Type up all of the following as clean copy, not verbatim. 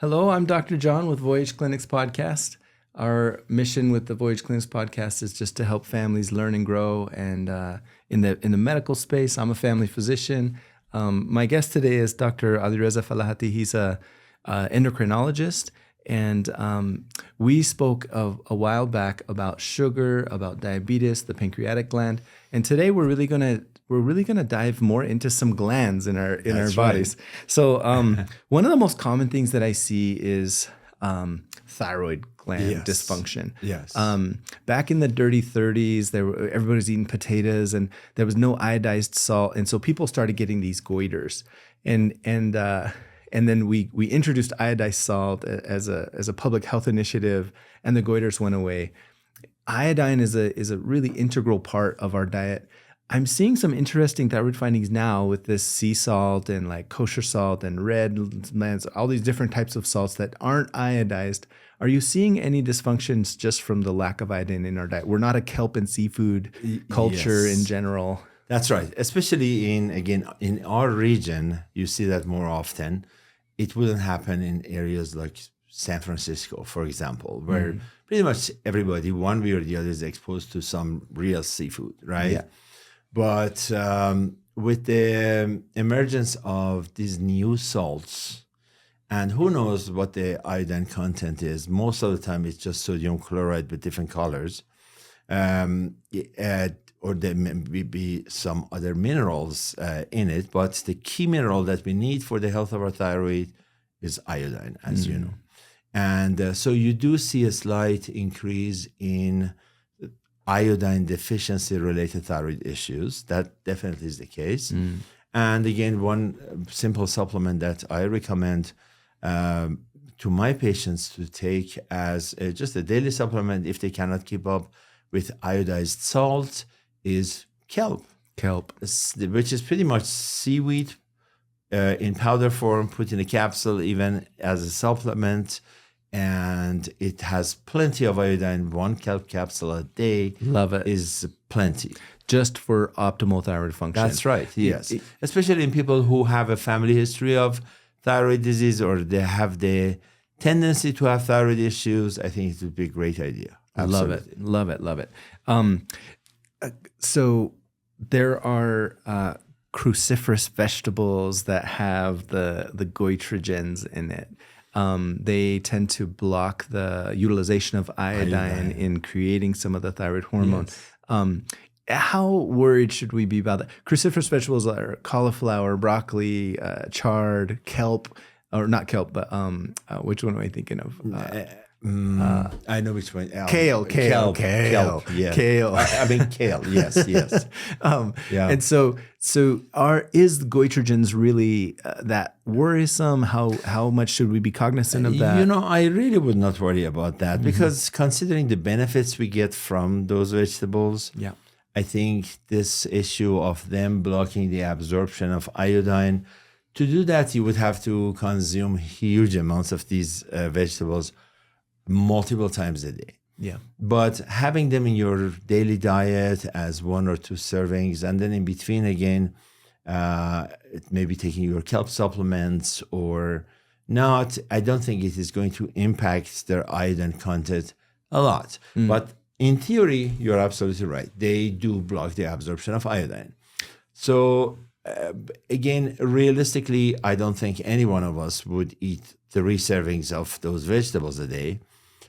Hello, I'm Dr. John with Voyage Clinics Podcast. Our mission with the Voyage Clinics Podcast is just to help families learn and grow. And in the medical space, I'm a family physician. My guest today is Dr. Alireza Falahati. He's a endocrinologist. And we spoke a while back about sugar, about diabetes, the pancreatic gland. And today we're really gonna dive more into some glands in our bodies. Right. So one of the most common things that I see is thyroid gland dysfunction. Yes. Back in the dirty 30s, everybody was eating potatoes and there was no iodized salt, and so people started getting these goiters. And then we introduced iodized salt as a public health initiative, and the goiters went away. Iodine is a really integral part of our diet. I'm seeing some interesting thyroid findings now with this sea salt and like kosher salt and red lands, all these different types of salts that aren't iodized. Are you seeing any dysfunctions just from the lack of iodine in our diet? We're not a kelp and seafood culture in general. That's right. Especially in our region, you see that more often. It wouldn't happen in areas like San Francisco, for example, where pretty much everybody, one way or the other, is exposed to some real seafood, right? Yeah. But with the emergence of these new salts, and who knows what the iodine content is, most of the time it's just sodium chloride with different colors, or there may be some other minerals in it. But the key mineral that we need for the health of our thyroid is iodine, as you know. And so you do see a slight increase in iodine deficiency related thyroid issues. That definitely is the case. And again, one simple supplement that I recommend to my patients to take as just a daily supplement if they cannot keep up with iodized salt is kelp. Kelp. Which is pretty much seaweed in powder form, put in a capsule, even as a supplement. And it has plenty of iodine. One kelp capsule a day. Love it. Is plenty. Just for optimal thyroid function. That's right, yes. Especially in people who have a family history of thyroid disease or they have the tendency to have thyroid issues, I think it would be a great idea. Absolutely. Love it. So there are cruciferous vegetables that have the goitrogens in it. They tend to block the utilization of iodine in creating some of the thyroid hormone. Yes. How worried should we be about that? Cruciferous vegetables are cauliflower, broccoli, chard, kelp, or not kelp, but which one am I thinking of? I know which one. Kale. Yeah. Kale. I mean kale. Yes. Yeah. And so is the goitrogens really that worrisome? How much should we be cognizant of that? You know, I really would not worry about that because considering the benefits we get from those vegetables, I think this issue of them blocking the absorption of iodine, to do that, you would have to consume huge amounts of these vegetables multiple times a day. Yeah. But having them in your daily diet as 1 or 2 servings, and then in between again, maybe taking your kelp supplements or not, I don't think it is going to impact their iodine content a lot. But in theory, you're absolutely right. They do block the absorption of iodine. So again, realistically, I don't think any one of us would eat 3 servings of those vegetables a day.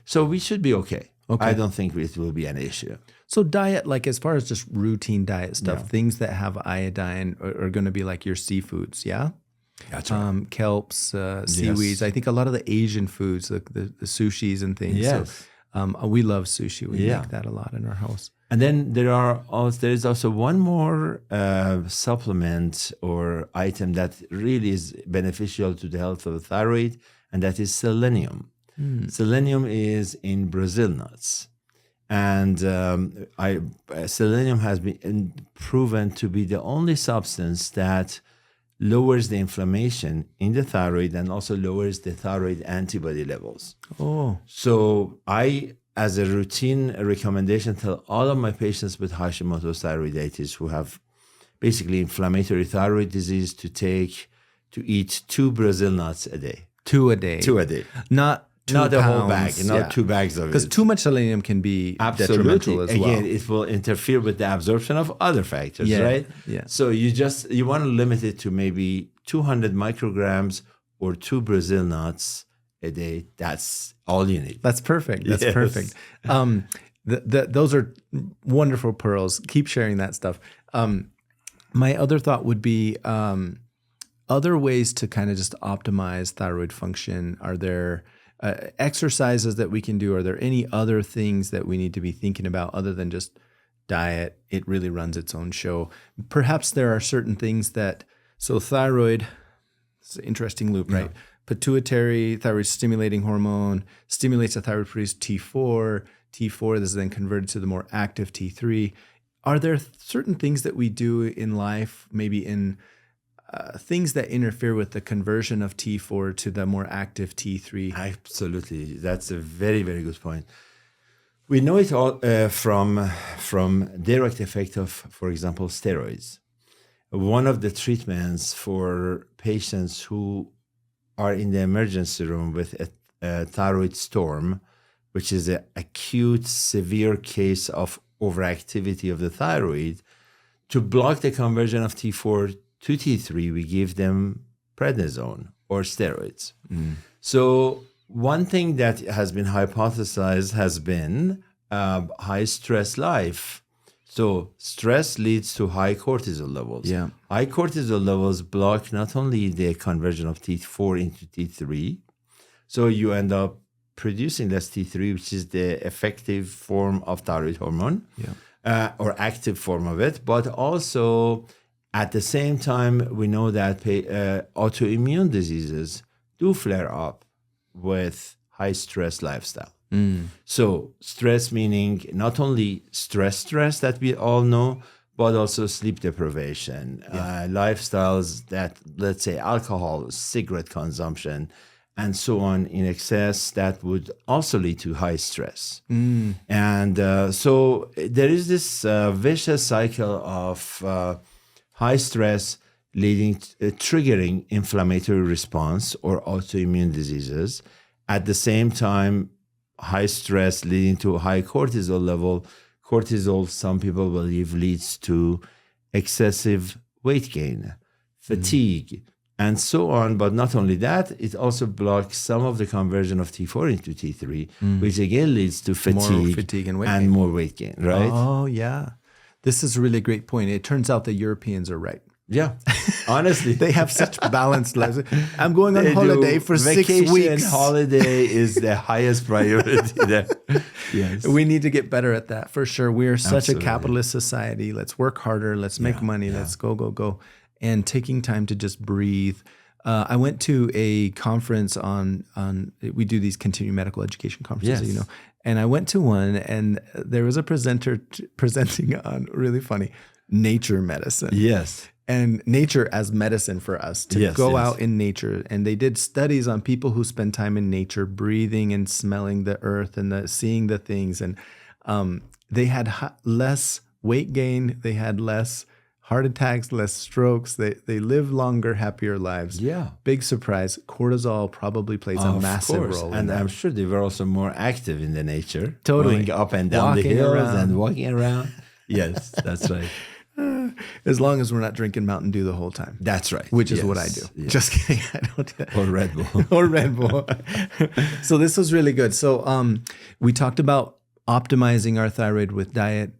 So we should be okay. I don't think it will be an issue. So diet, like as far as just routine diet stuff, things that have iodine are going to be like your seafoods, yeah? That's right. Kelps, seaweeds. I think a lot of the Asian foods, the sushis and things. Yes. So, we love sushi. We make that a lot in our house. And then there is also one more supplement or item that really is beneficial to the health of the thyroid, and that is selenium. Selenium is in Brazil nuts. And selenium has been proven to be the only substance that lowers the inflammation in the thyroid and also lowers the thyroid antibody levels. So I, as a routine recommendation, tell all of my patients with Hashimoto thyroiditis who have basically inflammatory thyroid disease to eat 2 Brazil nuts a day. 2 a day. 2 a day. Not 2 Not the whole pounds, bag, not 2 bags of it. Because too much selenium can be detrimental as well. Again, it will interfere with the absorption of other factors, right? Yeah. So you want to limit it to maybe 200 micrograms or 2 Brazil nuts a day. That's all you need. That's perfect. That's perfect. Those are wonderful pearls. Keep sharing that stuff. My other thought would be other ways to kind of just optimize thyroid function. Are there exercises that we can do? Are there any other things that we need to be thinking about other than just diet? It really runs its own show. Perhaps there are certain things so thyroid, it's an interesting loop, right? Pituitary, thyroid stimulating hormone, stimulates the thyroid produce T4. T4 this is then converted to the more active T3. Are there certain things that we do in life, maybe in things that interfere with the conversion of T4 to the more active T3? Absolutely. That's a very, very good point. We know it all from direct effect of, for example, steroids. One of the treatments for patients who are in the emergency room with a thyroid storm, which is an acute, severe case of overactivity of the thyroid, to block the conversion of T4 to T3, we give them prednisone or steroids. So one thing that has been hypothesized has been high stress life. So stress leads to high cortisol levels. Yeah. High cortisol levels block not only the conversion of T4 into T3, so you end up producing less T3, which is the effective form of thyroid hormone, or active form of it, but also at the same time, we know that autoimmune diseases do flare up with high stress lifestyle. So stress meaning not only stress that we all know, but also sleep deprivation, lifestyles that, let's say, alcohol, cigarette consumption, and so on in excess, that would also lead to high stress. And so there is this vicious cycle of high stress leading to triggering inflammatory response or autoimmune diseases. At the same time, high stress leading to a high cortisol level. Cortisol, some people believe, leads to excessive weight gain, fatigue, and so on. But not only that, it also blocks some of the conversion of T4 into T3, which again leads to fatigue and more weight gain, right? Oh, yeah. This is a really great point. It turns out the Europeans are right. Yeah, honestly. They have such balanced lives. I'm going on holiday for 6 weeks. Holiday is the highest priority there. Yes. We need to get better at that for sure. We are such a capitalist society. Let's work harder. Let's make money. Let's go. And taking time to just breathe. I went to a conference on we do these continuing medical education conferences, you know. And I went to one, and there was a presenter presenting on, really funny, nature medicine. Yes. And nature as medicine for us to go out in nature. And they did studies on people who spend time in nature, breathing and smelling the earth and seeing the things. And they had less weight gain. They had less heart attacks, less strokes. They live longer, happier lives. Yeah. Big surprise. Cortisol probably plays a massive role. And I'm sure they were also more active in the nature. Totally. Going up and down the hills and walking around. Yes, that's right. As long as we're not drinking Mountain Dew the whole time. That's right. Which is what I do. Yes. Just kidding. I don't do that. Or Red Bull. Or Red Bull. So this was really good. So we talked about optimizing our thyroid with diet,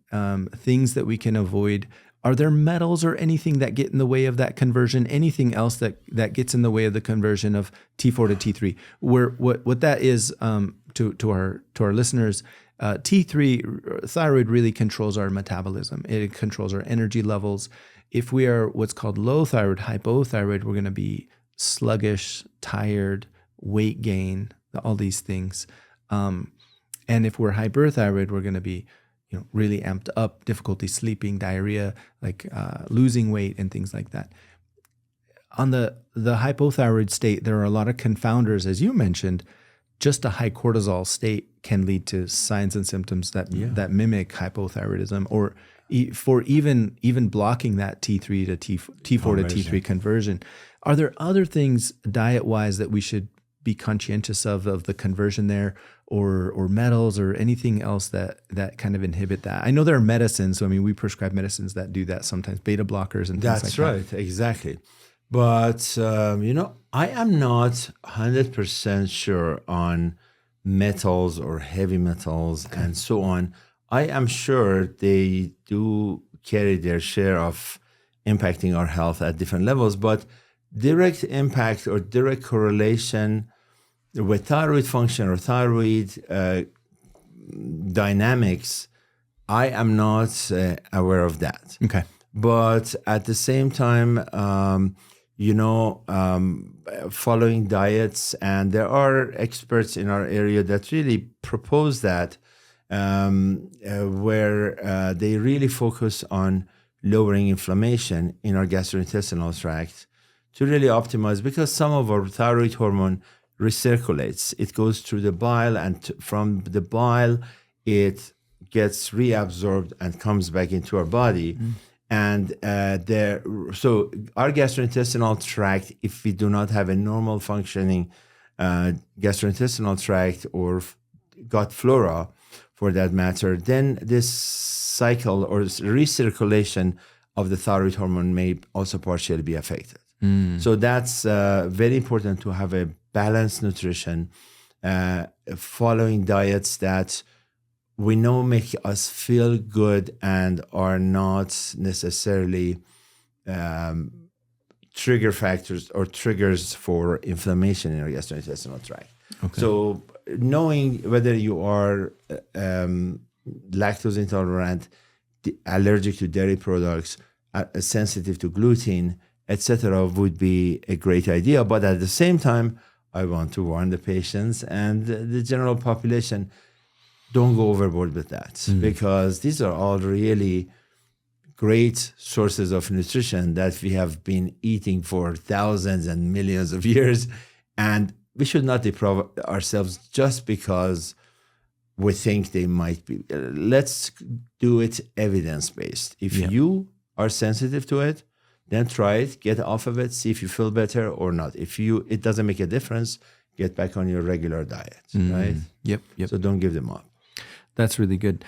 things that we can avoid. Are there metals or anything that get in the way of that conversion? Anything else that gets in the way of the conversion of T4 to T3? What that is to our listeners, T3 thyroid really controls our metabolism. It controls our energy levels. If we are what's called low thyroid, hypothyroid, we're going to be sluggish, tired, weight gain, all these things. And if we're hyperthyroid, we're going to be really amped up, difficulty sleeping, diarrhea, like losing weight and things like that. On the hypothyroid state, there are a lot of confounders, as you mentioned. Just a high cortisol state can lead to signs and symptoms that mimic hypothyroidism, or for even blocking that T3 to T4 to T3 conversion. Are there other things diet-wise that we should be conscientious of the conversion there, or metals or anything else that kind of inhibit that? I know there are medicines. So, I mean, we prescribe medicines that do that sometimes, beta blockers and things That's like right, exactly. But, I am not 100% sure on metals or heavy metals and so on. I am sure they do carry their share of impacting our health at different levels, but direct impact or direct correlation with thyroid function or thyroid dynamics, I am not aware of that. that. Okay. But at the same time, following diets, and there are experts in our area that really propose that, where they really focus on lowering inflammation in our gastrointestinal tract to really optimize, because some of our thyroid hormone recirculates. It goes through the bile, and from the bile, it gets reabsorbed and comes back into our body. And so our gastrointestinal tract, if we do not have a normal functioning gastrointestinal tract or gut flora, for that matter, then this cycle or recirculation of the thyroid hormone may also partially be affected. So that's very important to have a balanced nutrition, following diets that we know make us feel good and are not necessarily trigger factors or triggers for inflammation in our gastrointestinal tract. Okay. So knowing whether you are lactose intolerant, allergic to dairy products, sensitive to gluten, etc., would be a great idea. But at the same time, I want to warn the patients and the general population, don't go overboard with that, because these are all really great sources of nutrition that we have been eating for thousands and millions of years. And we should not deprive ourselves just because we think they might be. Let's do it evidence-based. If you are sensitive to it, then try it, get off of it, see if you feel better or not. If it doesn't make a difference, get back on your regular diet, right? Yep. So don't give them up. That's really good.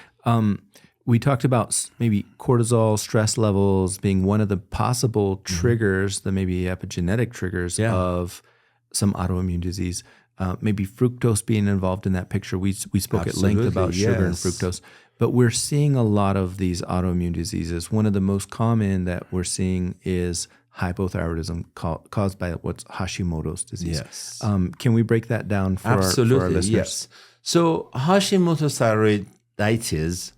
We talked about maybe cortisol, stress levels being one of the possible triggers, the maybe epigenetic triggers of some autoimmune disease. Maybe fructose being involved in that picture. We spoke at length about sugar and fructose, but we're seeing a lot of these autoimmune diseases. One of the most common that we're seeing is hypothyroidism caused by what's Hashimoto's disease. Yes. Can we break that down for our listeners? Yes. So Hashimoto's thyroiditis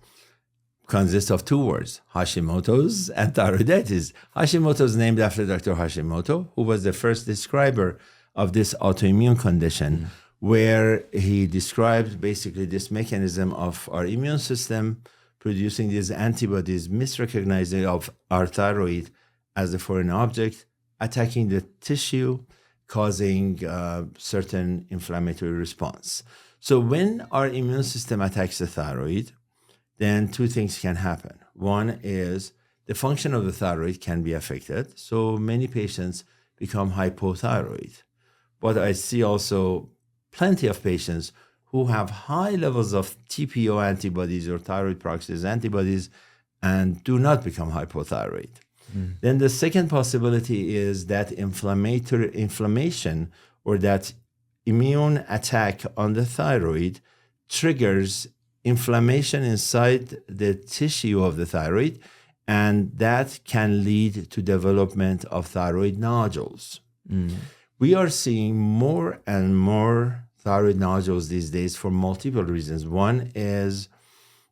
consists of two words, Hashimoto's and thyroiditis. Hashimoto's is named after Dr. Hashimoto, who was the first describer of this autoimmune condition, where he described basically this mechanism of our immune system producing these antibodies, misrecognizing of our thyroid as a foreign object, attacking the tissue, causing certain inflammatory response. So when our immune system attacks the thyroid, then two things can happen. One is the function of the thyroid can be affected. So many patients become hypothyroid. But I see also plenty of patients who have high levels of TPO antibodies or thyroid peroxidase antibodies and do not become hypothyroid. Then the second possibility is that inflammation or that immune attack on the thyroid triggers inflammation inside the tissue of the thyroid, and that can lead to development of thyroid nodules. We are seeing more and more thyroid nodules these days for multiple reasons. One is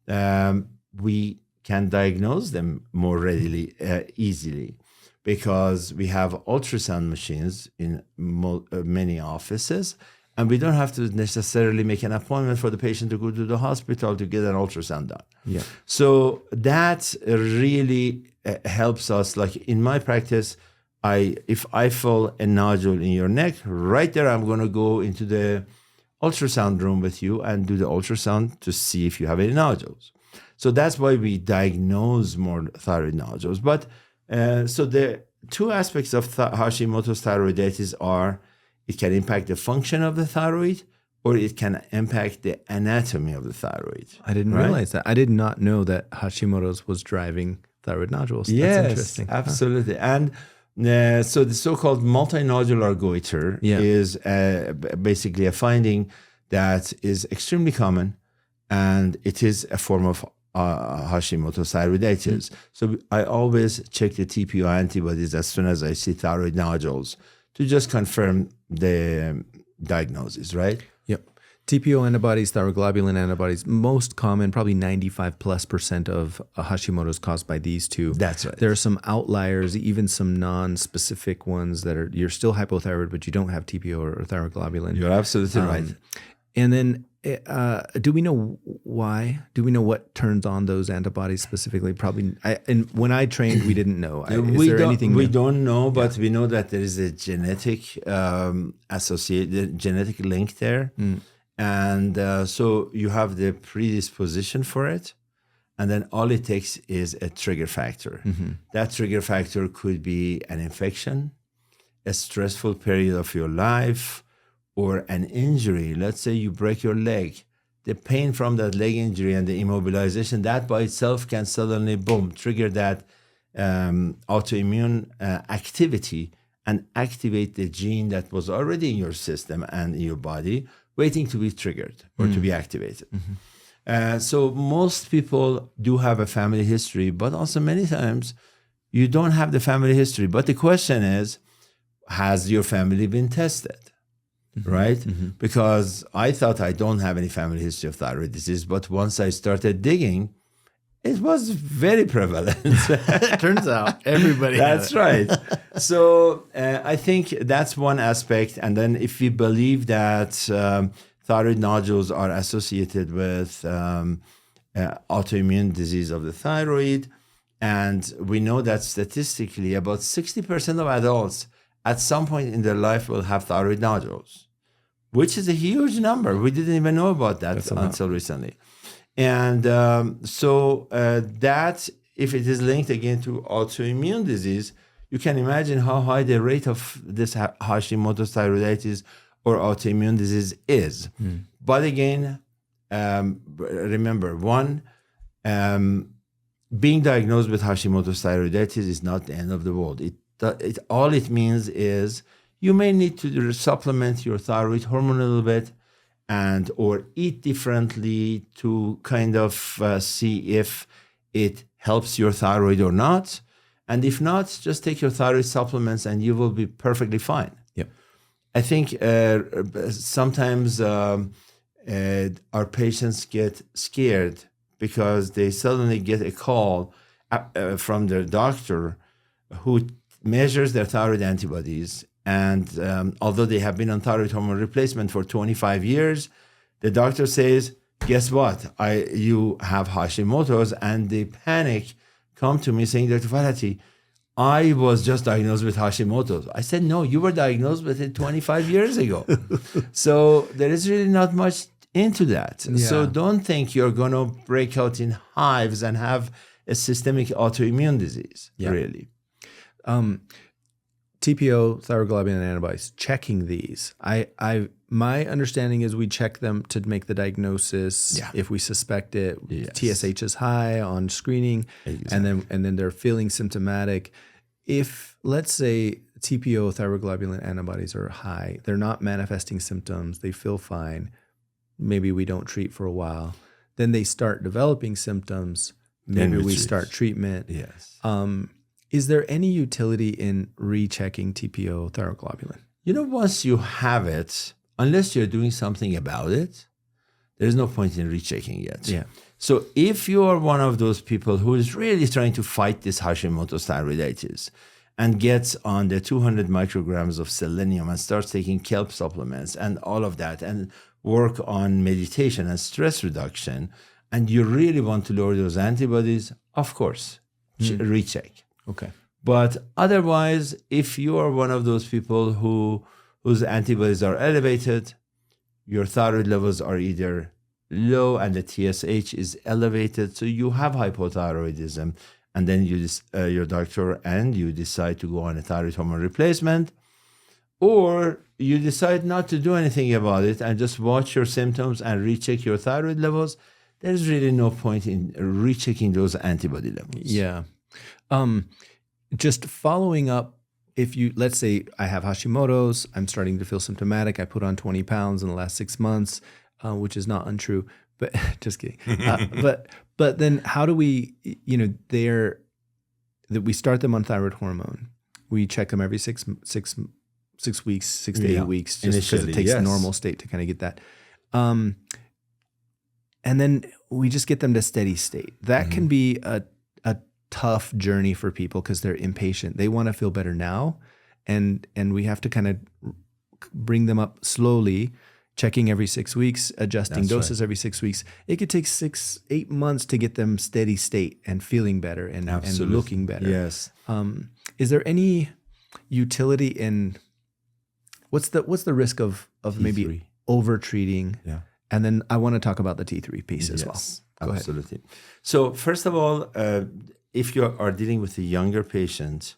we can diagnose them more readily, easily, because we have ultrasound machines in many offices, and we don't have to necessarily make an appointment for the patient to go to the hospital to get an ultrasound done. So that really helps us. Like in my practice, if I feel a nodule in your neck, right there, I'm going to go into the ultrasound room with you and do the ultrasound to see if you have any nodules. So that's why we diagnose more thyroid nodules. But so the two aspects of Hashimoto's thyroiditis are It can impact the function of the thyroid, or it can impact the anatomy of the thyroid. I didn't realize that. I did not know that Hashimoto's was driving thyroid nodules. Yes, that's interesting. Absolutely. And so the so-called multinodular goiter is basically a finding that is extremely common, and it is a form of Hashimoto's thyroiditis. So I always check the TPO antibodies as soon as I see thyroid nodules to just confirm the diagnosis, right? Yep. TPO antibodies, thyroglobulin antibodies, most common, probably 95+% of Hashimoto's caused by these two. That's right. There are some outliers, even some non-specific ones that are, you're still hypothyroid, but you don't have TPO or thyroglobulin. You're absolutely right. And then do we know why? Do we know what turns on those antibodies specifically? Probably. And when I trained, we didn't know. We don't know, but we know that there is a genetic associated genetic link there, and so you have the predisposition for it, and then all it takes is a trigger factor. That trigger factor could be an infection, a stressful period of your life, or an injury. Let's say you break your leg. The pain from that leg injury and the immobilization, that by itself can suddenly, boom, trigger that autoimmune activity and activate the gene that was already in your system and in your body, waiting to be triggered or to be activated. So most people do have a family history, but also many times you don't have the family history. But the question is, has your family been tested? Right? Because I thought I don't have any family history of thyroid disease, but once I started digging, it was very prevalent. Turns out everybody That's right. So I think that's one aspect. And then if we believe that thyroid nodules are associated with autoimmune disease of the thyroid, and we know that statistically about 60% of adults at some point in their life will have thyroid nodules, which is a huge number. We didn't even know about that until recently. And so that, if it is linked again to autoimmune disease, you can imagine how high the rate of this Hashimoto's thyroiditis or autoimmune disease is. But again, remember, being diagnosed with Hashimoto's thyroiditis is not the end of the world. All it means is you may need to supplement your thyroid hormone a little bit and or eat differently to kind of see if it helps your thyroid or not. And if not, just take your thyroid supplements and you will be perfectly fine. Yep. I think sometimes our patients get scared because they suddenly get a call from their doctor who measures their thyroid antibodies. And although they have been on thyroid hormone replacement for 25 years, the doctor says, guess what? You have Hashimoto's, and they panic, come to me saying, Dr. Falahati, I was just diagnosed with Hashimoto's. I said, no, you were diagnosed with it 25 years ago. So there is really not much into that. Yeah. So don't think you're going to break out in hives and have a systemic autoimmune disease, really. TPO, thyroglobulin antibodies, checking these. My understanding is we check them to make the diagnosis if we suspect it. TSH is high on screening, and then they're feeling symptomatic. If, let's say, TPO, thyroglobulin antibodies are high, they're not manifesting symptoms, they feel fine, maybe we don't treat for a while, then they start developing symptoms, maybe we start treatment. Yes. Is there any utility in rechecking TPO thyroglobulin? Once you have it, unless you're doing something about it, there's no point in rechecking yet. Yeah. So if you are one of those people who is really trying to fight this Hashimoto's thyroiditis and gets on the 200 micrograms of selenium and starts taking kelp supplements and all of that and work on meditation and stress reduction, and you really want to lower those antibodies, of course, recheck. Okay. But otherwise, if you are one of those people whose antibodies are elevated, your thyroid levels are either low and the TSH is elevated, so you have hypothyroidism, and then your doctor and you decide to go on a thyroid hormone replacement, or you decide not to do anything about it and just watch your symptoms and recheck your thyroid levels, there's really no point in rechecking those antibody levels. Yeah. Just following up, if you, let's say I have Hashimoto's, I'm starting to feel symptomatic. I put on 20 pounds in the last 6 months, which is not untrue, but just kidding. But then how do we, that we start them on thyroid hormone. We check them every 6 weeks, 6 to 8 weeks, just because it takes a normal state to kind of get that. And then we just get them to steady state. That can be a tough journey for people because they're impatient. They want to feel better now. And we have to kind of bring them up slowly, checking every 6 weeks, adjusting doses every 6 weeks. It could take 6-8 months to get them steady state and feeling better and looking better. Yes. Is there any utility in what's the risk of maybe over treating? Yeah. And then I want to talk about the T3 piece as well. Go Absolutely. Ahead. So first of all, if you are dealing with a younger patient,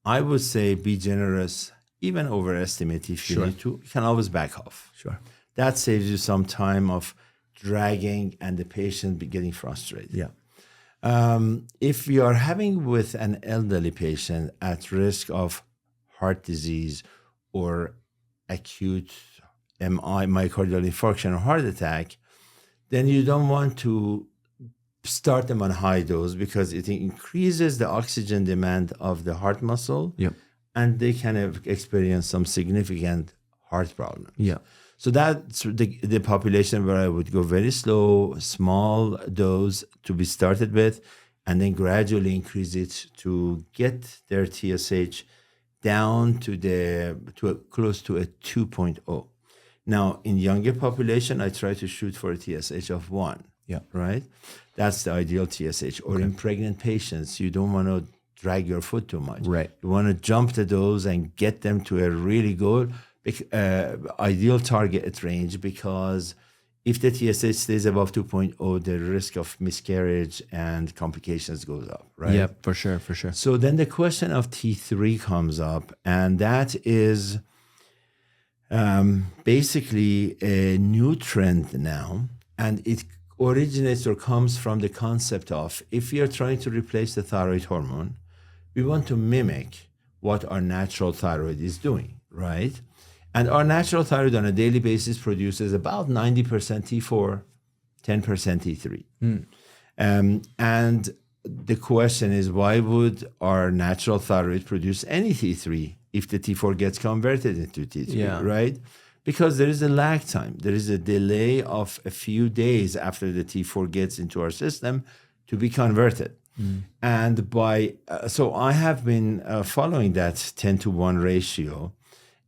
I would say be generous, even overestimate if you need to. You can always back off. Sure. That saves you some time of dragging and the patient be getting frustrated. Yeah. If you are having with an elderly patient at risk of heart disease or acute MI, myocardial infarction or heart attack, then you don't want to start them on high dose because it increases the oxygen demand of the heart muscle. Yep. And they can experience some significant heart problems. Yeah. So that's the population where I would go very slow, small dose to be started with, and then gradually increase it to get their TSH down to close to a 2.0. Now, in younger population, I try to shoot for a TSH of 1. Yeah. Right? That's the ideal TSH. Or in pregnant patients, you don't want to drag your foot too much. Right. You want to jump the dose and get them to a really good, ideal target range, because if the TSH stays above 2.0, the risk of miscarriage and complications goes up, right? Yeah, for sure, for sure. So then the question of T3 comes up, and that is basically a new trend now, and it originates or comes from the concept of if we are trying to replace the thyroid hormone, we want to mimic what our natural thyroid is doing, right? And our natural thyroid on a daily basis produces about 90% T4, 10% T3. And the question is, why would our natural thyroid produce any T3 if the T4 gets converted into T3, right? Because there is a lag time. There is a delay of a few days after the T4 gets into our system to be converted. And so I have been following that 10-to-1 ratio.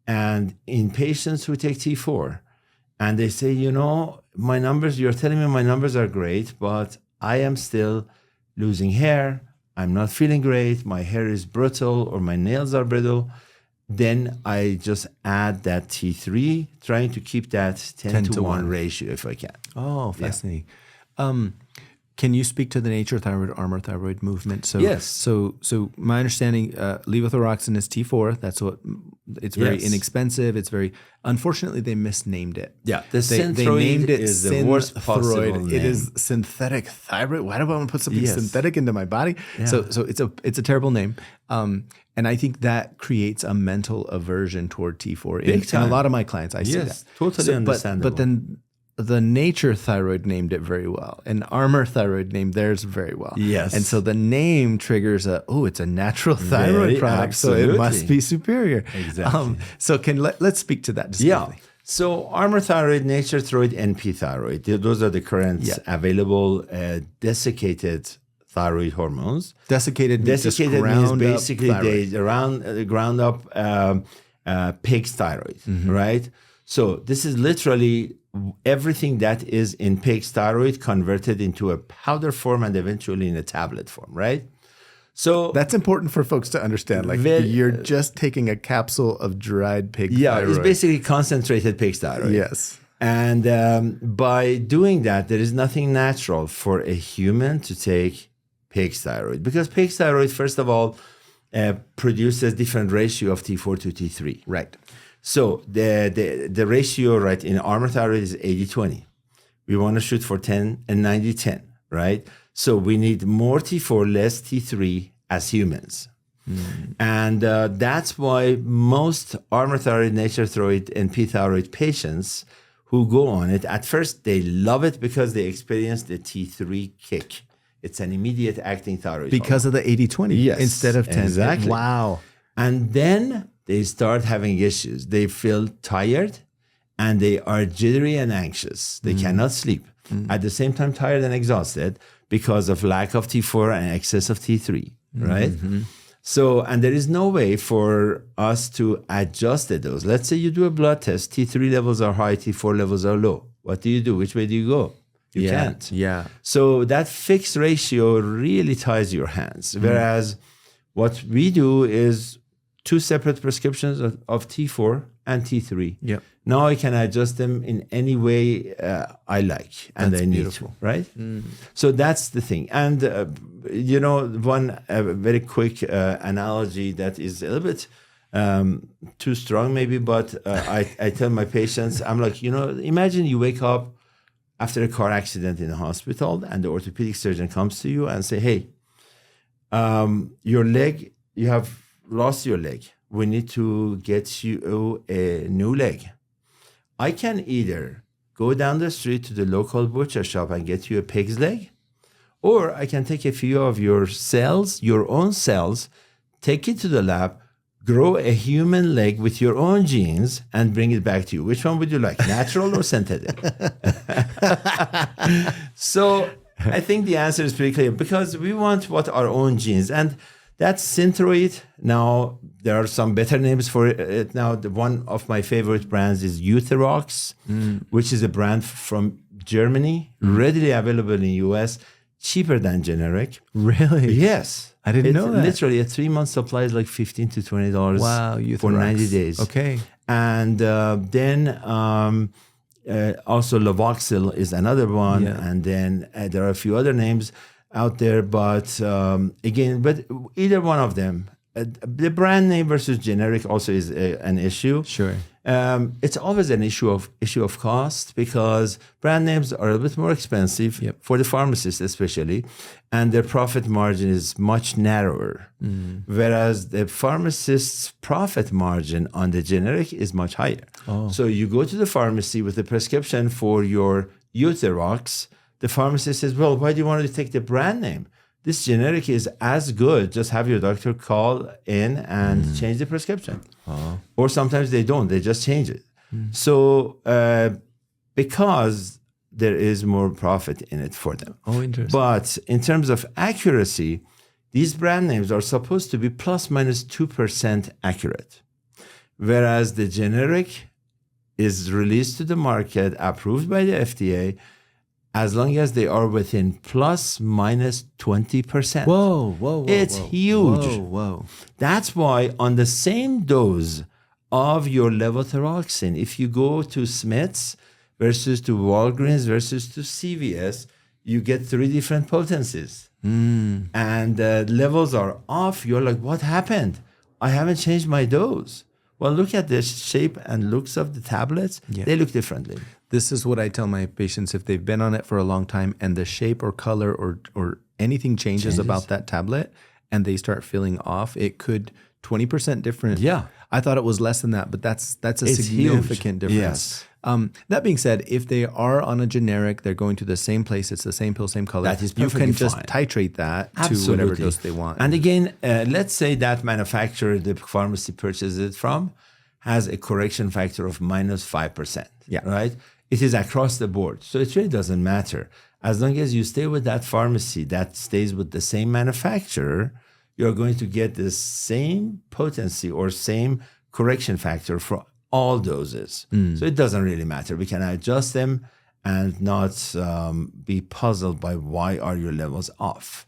And in patients who take T4, and they say, my numbers, you're telling me my numbers are great, but I am still losing hair. I'm not feeling great. My hair is brittle or my nails are brittle. Then I just add that T3, trying to keep that 10-to-1 ratio if I can. Oh, fascinating. Can you speak to the Nature Thyroid, Armour Thyroid movement? So, yes. So my understanding, levothyroxine is T4. That's what. It's very inexpensive. It's very. Unfortunately, they misnamed it. Yeah, they named it is the worst possible name. It is synthetic thyroid. Why do I want to put something synthetic into my body? Yeah. So it's a terrible name. And I think that creates a mental aversion toward T4 in a lot of my clients. I see that. Totally understandable. But then the Nature Thyroid named it very well, and Armour Thyroid named theirs very well. Yes. And so the name triggers it's a natural thyroid product, absolutely. so it must be superior. Exactly. So let's speak to that just quickly. So Armour Thyroid, Nature Thyroid, NP Thyroid, those are the current available desiccated thyroid hormones. Desiccated means basically the ground up pig's thyroid, right? So this is literally everything that is in pig's thyroid converted into a powder form and eventually in a tablet form, right? So that's important for folks to understand. Like you're just taking a capsule of dried pig thyroid. It's basically concentrated pig's thyroid. Yes. And by doing that, there is nothing natural for a human to take pig's thyroid, because pig's thyroid, first of all, produces different ratio of T4 to T3. Right. So the ratio, right, in Armour thyroid is 80-20. We want to shoot for 10 and 90-10, right? So we need more T4, less T3 as humans. And that's why most Armour thyroid, nature thyroid, and P thyroid patients who go on it, at first they love it because they experience the T3 kick. It's an immediate acting thyroid Because hormone. of the 80-20 Yes, instead of 10. exactly. Wow. And then they start having issues. They feel tired and they are jittery and anxious. They cannot sleep. At the same time, tired and exhausted because of lack of T4 and excess of T3, right? So, and there is no way for us to adjust the dose. Let's say you do a blood test, T3 levels are high, T4 levels are low. What do you do? Which way do you go? You can't. Yeah. So that fixed ratio really ties your hands. Whereas what we do is 2 separate prescriptions of T4 and T3. Yep. Now I can adjust them in any way I like and That's I need beautiful. to, right? So that's the thing. And, one very quick analogy that is a little bit too strong maybe, but I tell my patients, I'm like, imagine you wake up after a car accident in a hospital and the orthopedic surgeon comes to you and say, hey, your leg, you have lost your leg. We need to get you a new leg. I can either go down the street to the local butcher shop and get you a pig's leg, or I can take a few of your cells, your own cells, take it to the lab, grow a human leg with your own genes and bring it back to you. Which one would you like, natural or synthetic? So I think the answer is pretty clear because we want what our own genes. And that's Synthroid. Now, there are some better names for it. Now, one of my favorite brands is Euthyrox, which is a brand from Germany, readily available in US, cheaper than generic. Really? Yes. I didn't know that. Literally, a 3-month supply is like $15 to $20 Wow, for Euthyrox. 90 days. Okay. And then also Levoxil is another one. Yeah. And then there are a few other names out there. But again, but either one of them, the brand name versus generic also is an issue. Sure. It's always an issue of cost because brand names are a bit more expensive for the pharmacist especially, and their profit margin is much narrower. Whereas the pharmacist's profit margin on the generic is much higher. So you go to the pharmacy with a prescription for your Euthyrox, the pharmacist says, well, why do you want to take the brand name? This generic is as good. Just have your doctor call in and change the prescription. Or sometimes they don't. They just change it. So because there is more profit in it for them. Oh, interesting. But in terms of accuracy, these brand names are supposed to be plus minus 2% accurate. Whereas the generic is released to the market, approved by the FDA, as long as they are within plus minus 20%. Whoa. It's huge. Whoa. That's why on the same dose of your levothyroxine, if you go to Smith's versus to Walgreens versus to CVS, you get 3 different potencies. And levels are off. You're like, what happened? I haven't changed my dose. Well, look at the shape and looks of the tablets. They look differently. This is what I tell my patients if they've been on it for a long time and the shape or color or anything changes about that tablet and they start feeling off, it could 20% different. Yeah. I thought it was less than that, but that's a It's significant huge. difference. Yes. That being said, if they are on a generic, they're going to the same place, it's the same pill, same color. That is you perfectly can just fine. titrate that Absolutely. to whatever dose they want. And again, let's say that manufacturer the pharmacy purchases it from has a correction factor of minus 5%. Right? It is across the board. So it really doesn't matter. As long as you stay with that pharmacy that stays with the same manufacturer, you're going to get the same potency or same correction factor for all doses. So it doesn't really matter. We can adjust them and not be puzzled by why are your levels off.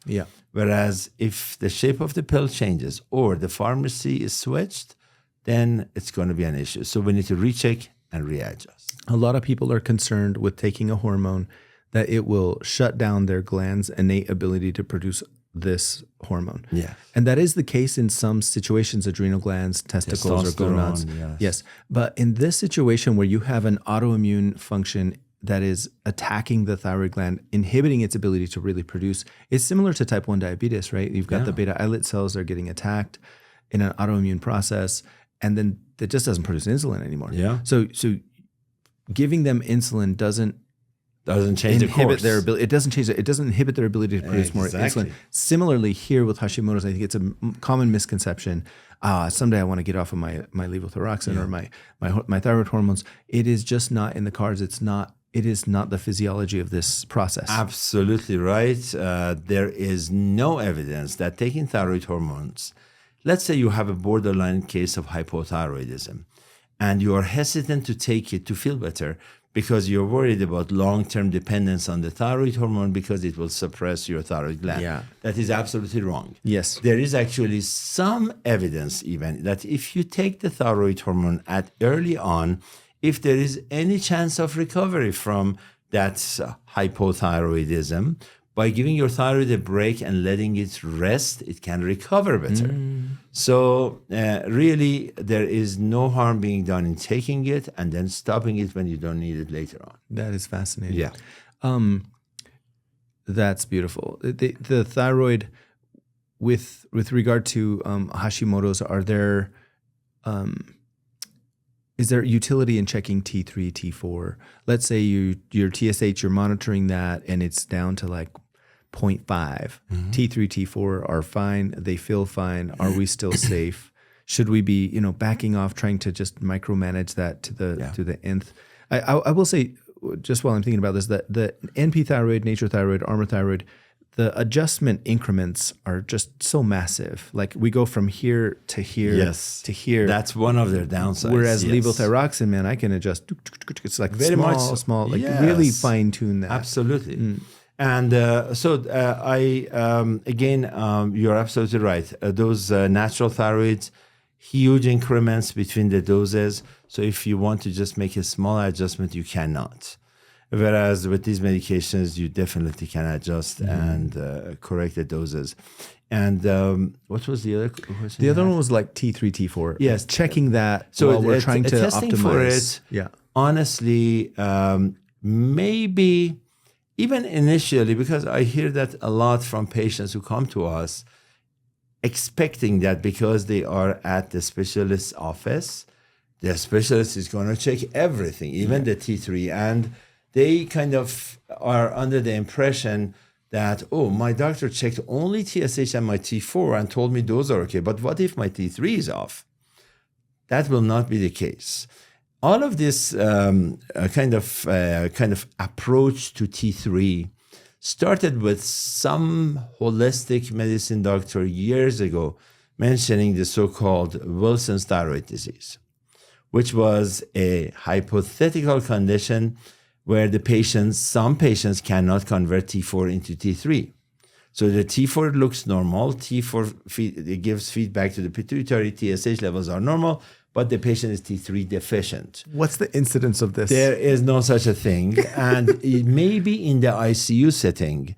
Whereas if the shape of the pill changes or the pharmacy is switched, then it's going to be an issue. So we need to recheck and readjust. A lot of people are concerned with taking a hormone that it will shut down their gland's innate ability to produce this hormone. Yeah. And that is the case in some situations, adrenal glands, testicles, or gonads. Yes. But in this situation where you have an autoimmune function that is attacking the thyroid gland, inhibiting its ability to really produce, it's similar to type 1 diabetes, right? You've got the beta islet cells that are getting attacked in an autoimmune process, and then it just doesn't produce insulin anymore. Yeah. So giving them insulin doesn't change inhibit their ability. It doesn't change it. It doesn't inhibit their ability to produce more insulin. Similarly, here with Hashimoto's, I think it's a common misconception. Someday I want to get off of my levothyroxine or my thyroid hormones. It is just not in the cards. It is not the physiology of this process. Absolutely right. There is no evidence that taking thyroid hormones, let's say you have a borderline case of hypothyroidism, and you are hesitant to take it to feel better because you're worried about long-term dependence on the thyroid hormone because it will suppress your thyroid gland. Yeah. That is absolutely wrong. Yes. There is actually some evidence even that if you take the thyroid hormone at early on, if there is any chance of recovery from that hypothyroidism, by giving your thyroid a break and letting it rest, it can recover better. So really, there is no harm being done in taking it and then stopping it when you don't need it later on. That is fascinating. Yeah. That's beautiful. The thyroid, with regard to Hashimoto's, is there utility in checking T3, T4? Let's say your TSH, you're monitoring that and it's down to like 0.5. T3, T4 are fine. They feel fine. Are we still safe? Should we be, backing off, trying to just micromanage that to the nth? I will say, just while I'm thinking about this, that the NP thyroid, nature thyroid, Armour thyroid, the adjustment increments are just so massive. Like we go from here to here to here. That's one of their downsides. Whereas levothyroxine, man, I can adjust. It's like very small, like really fine tune that. Absolutely. And you're absolutely right. Those natural thyroids, huge increments between the doses. So if you want to just make a small adjustment, you cannot. Whereas with these medications, you definitely can adjust and correct the doses. And what was the other question? The other one was like T3, T4. Yes. Checking that while we're trying to testing optimize. For it, honestly, maybe even initially, because I hear that a lot from patients who come to us, expecting that because they are at the specialist's office, the specialist is going to check everything, even the T3. And they kind of are under the impression that, my doctor checked only TSH and my T4 and told me those are okay. But what if my T3 is off? That will not be the case. All of this kind of approach to T3 started with some holistic medicine doctor years ago mentioning the so-called Wilson's thyroid disease, which was a hypothetical condition where some patients cannot convert T4 into T3. So the T4 looks normal. It gives feedback to the pituitary. TSH levels are normal, but the patient is T3 deficient. What's the incidence of this? There is no such a thing. And it may be in the ICU setting,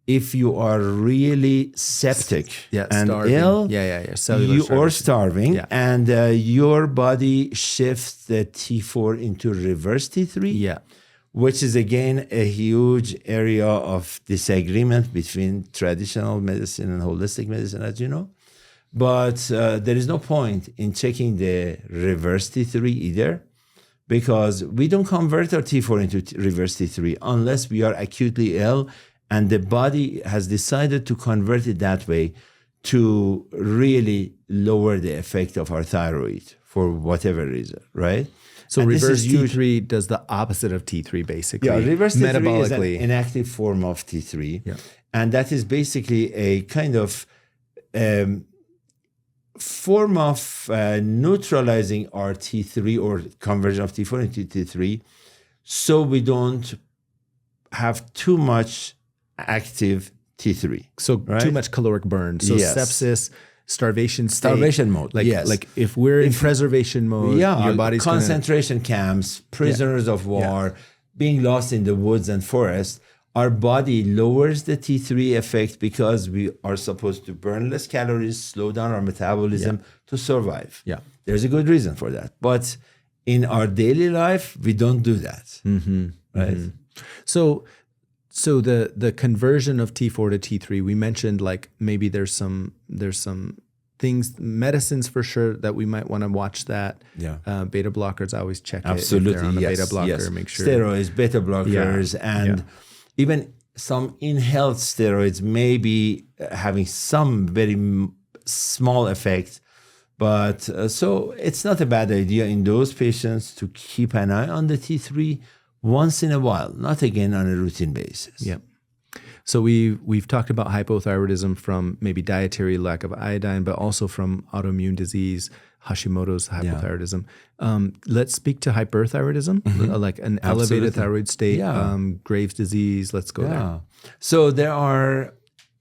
if you are really septic and starving. ill, cellular starving, and your body shifts the T4 into reverse T3, which is again a huge area of disagreement between traditional medicine and holistic medicine, as you know. But there is no point in checking the reverse T3 either, because we don't convert our T4 into reverse T3 unless we are acutely ill and the body has decided to convert it that way to really lower the effect of our thyroid for whatever reason, right? So and reverse T3 does the opposite of T3, basically. Yeah, reverse T3 metabolically is an inactive form of T3. And that is basically a kind of form of neutralizing our T3 or conversion of T4 into T3, so we don't have too much active T3. So too much caloric burn. So sepsis, starvation state. Starvation mode, Like if we're in preservation mode, your body's concentration camps, prisoners of war, being lost in the woods and forest, our body lowers the T3 effect because we are supposed to burn less calories, slow down our metabolism to survive. Yeah. There's a good reason for that. But in our daily life, we don't do that. Right? So the conversion of T4 to T3, we mentioned like maybe there's some things, medicines for sure that we might want to watch that. Yeah. Beta blockers, I always check Absolutely. it. If they're on a Yes. beta blocker, Yes. make sure. Steroids, beta blockers, and even some inhaled steroids may be having some very small effect. But so it's not a bad idea in those patients to keep an eye on the T3 once in a while, not again on a routine basis. Yeah. So we've talked about hypothyroidism from maybe dietary lack of iodine, but also from autoimmune disease, Hashimoto's hypothyroidism. Let's speak to hyperthyroidism, like an elevated thyroid state, Graves' disease. Let's go there. So there are,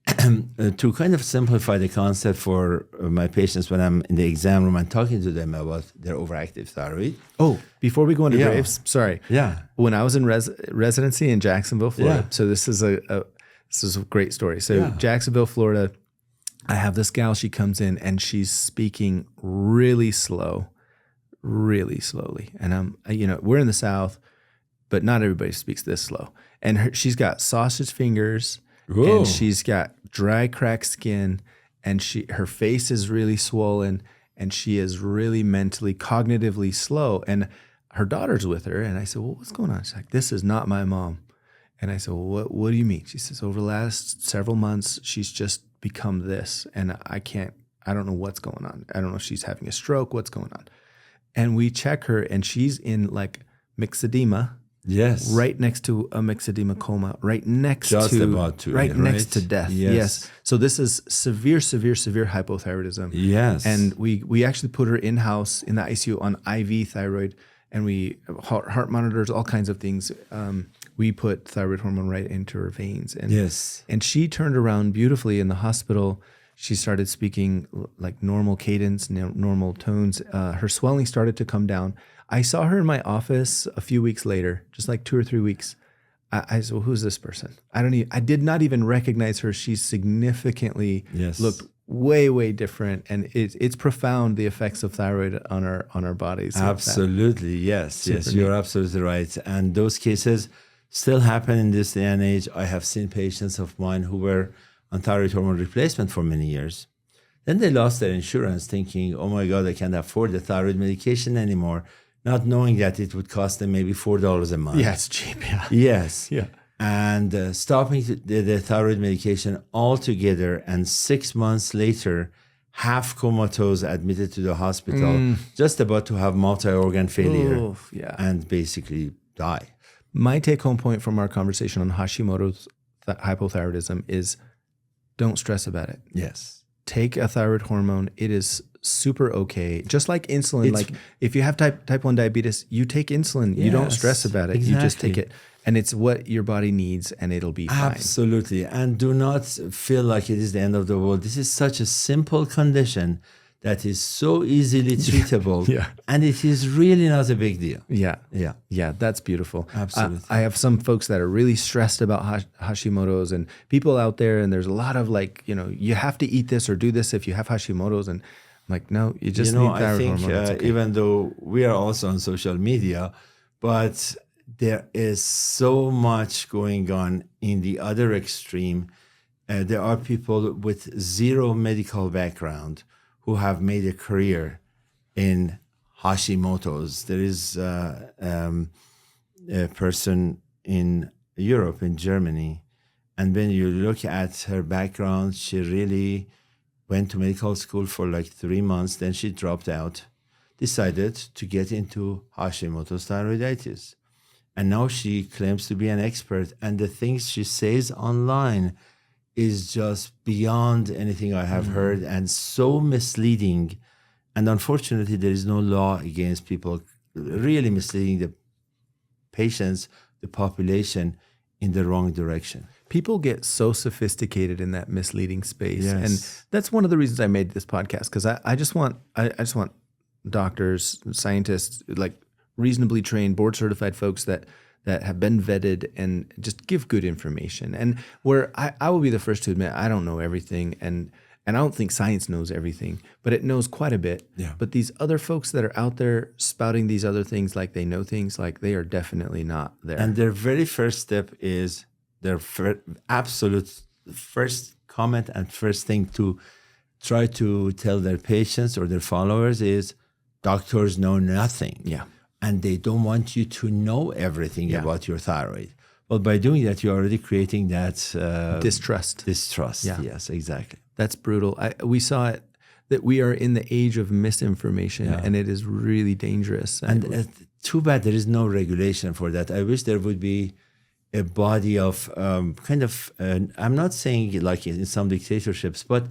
to kind of simplify the concept for my patients when I'm in the exam room and talking to them about their overactive thyroid. Oh, before we go into Graves, sorry. Yeah. When I was in residency in Jacksonville, Florida, so this is a great story. So Jacksonville, Florida, I have this gal, she comes in and she's speaking really slowly. And we're in the South, but not everybody speaks this slow. And she's got sausage fingers. Whoa. And she's got dry, cracked skin, and her face is really swollen, and she is really mentally, cognitively slow. And her daughter's with her, and I said, "Well, what's going on?" She's like, "This is not my mom." And I said, "Well, what do you mean?" She says, "Over the last several months, she's just become this, and I don't know what's going on. I don't know if she's having a stroke. What's going on?" And we check her, and she's in like myxedema. Yes. Right next to a myxedema coma, right next next to death. Yes. So this is severe hypothyroidism. Yes. And we actually put her in-house in the ICU on IV thyroid, and we heart monitors, all kinds of things. We put thyroid hormone right into her veins. And, and she turned around beautifully in the hospital. She started speaking like normal cadence, normal tones. Her swelling started to come down. I saw her in my office a few weeks later, just like 2 or 3 weeks. I said, "Well, who's this person?" I did not even recognize her. She significantly looked way different, and it's profound, the effects of thyroid on our bodies. Absolutely, yes, you're absolutely right. And those cases still happen in this day and age. I have seen patients of mine who were on thyroid hormone replacement for many years. Then they lost their insurance, thinking, "Oh my God, I can't afford the thyroid medication anymore," not knowing that it would cost them maybe $4 a month. Yeah, it's cheap. Yeah. Yes. Yeah. And stopping the thyroid medication altogether, and 6 months later, half comatose, admitted to the hospital, just about to have multi-organ failure, and basically die. My take-home point from our conversation on Hashimoto's hypothyroidism is, don't stress about it. Yes. Take a thyroid hormone. It is super okay. Just like insulin, like if you have type 1 diabetes, you take insulin. You don't stress about it. Exactly. You just take it. And it's what your body needs, and it'll be fine. Absolutely. And do not feel like it is the end of the world. This is such a simple condition that is so easily treatable. And it is really not a big deal. Yeah, that's beautiful. Absolutely. I have some folks that are really stressed about Hashimoto's, and people out there, and there's a lot of like, you have to eat this or do this if you have Hashimoto's, and I'm like, no, you just need thyroid hormone. I think even though we are also on social media, but there is so much going on in the other extreme. There are people with zero medical background who have made a career in Hashimoto's. There is a person in Europe, in Germany, and when you look at her background, she really went to medical school for like 3 months, then she dropped out, decided to get into Hashimoto's thyroiditis. And now she claims to be an expert, and the things she says online is just beyond anything I have heard, and so misleading. And unfortunately, there is no law against people really misleading the patients, the population, in the wrong direction. People get so sophisticated in that misleading space. And that's one of the reasons I made this podcast, because I just want doctors, scientists, like reasonably trained, board certified folks that that have been vetted and just give good information. And where I will be the first to admit I don't know everything, and I don't think science knows everything, but it knows quite a bit. Yeah. But these other folks that are out there spouting these other things like they know things, like they are definitely not there. And their very first step is their absolute first comment and first thing to try to tell their patients or their followers is doctors know nothing. Yeah. And they don't want you to know everything Yeah. about your thyroid. Well, by doing that, you're already creating that Distrust. Distrust. Yeah. Yes, exactly. That's brutal. We saw it, that we are in the age of misinformation, and it is really dangerous. And too bad there is no regulation for that. I wish there would be a body of I'm not saying like in some dictatorships, but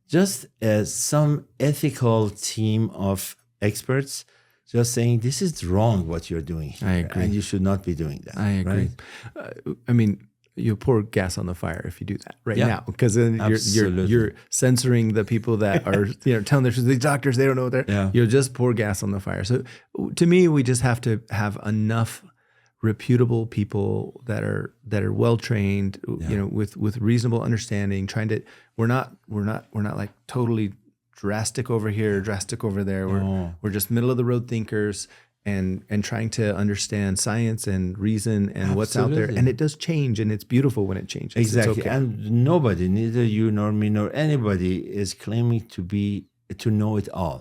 just some ethical team of experts just saying this is wrong what you're doing here, I agree. and you should not be doing that. I agree. Right? I mean, you pour gas on the fire if you do that right Yeah. now, because then you're censoring the people that are telling their these doctors, they don't know what they're. Yeah. You'll just pour gas on the fire. So to me, we just have to have enough reputable people that are well trained, with reasonable understanding. We're not like totally drastic over here, drastic over there. We're just middle of the road thinkers. And trying to understand science and reason and what's out there. And it does change, and it's beautiful when it changes. Exactly. It's okay. And nobody, neither you nor me nor anybody, is claiming to know it all.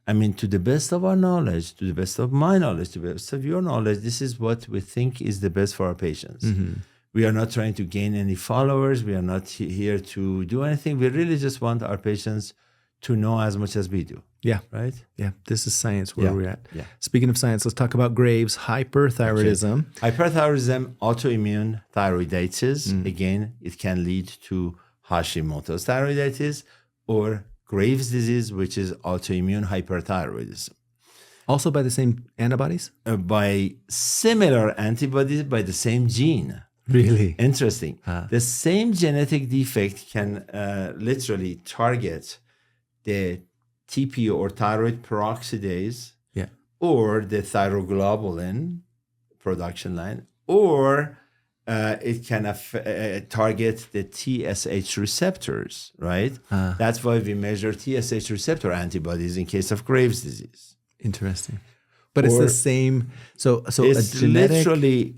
I mean, to the best of our knowledge, to the best of my knowledge, to the best of your knowledge, this is what we think is the best for our patients. Mm-hmm. We are not trying to gain any followers. We are not here to do anything. We really just want our patients to know as much as we do. Yeah. Right? Yeah. This is science where we're at. Yeah. Speaking of science, let's talk about Graves' hyperthyroidism. Hyperthyroidism, autoimmune thyroiditis. Again, it can lead to Hashimoto's thyroiditis or Graves' disease, which is autoimmune hyperthyroidism. Also by the same antibodies? By similar antibodies by the same gene. Really? Interesting. The same genetic defect can literally target the TPO or thyroid peroxidase, or the thyroglobulin production line, or it can target the TSH receptors, right? That's why we measure TSH receptor antibodies in case of Graves' disease. Interesting. But it's the same. So it's a genetic... literally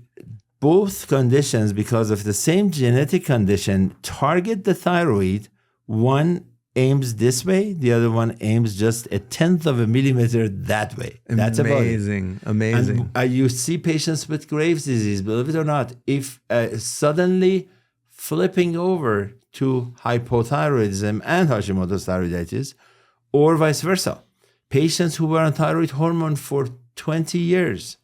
both conditions, because of the same genetic condition, target the thyroid. One aims this way, the other one aims just 1/10 of a millimeter that way. That's about it. Amazing. And you see patients with Graves' disease, believe it or not, if suddenly flipping over to hypothyroidism and Hashimoto's thyroiditis, or vice versa. Patients who were on thyroid hormone for 20 years,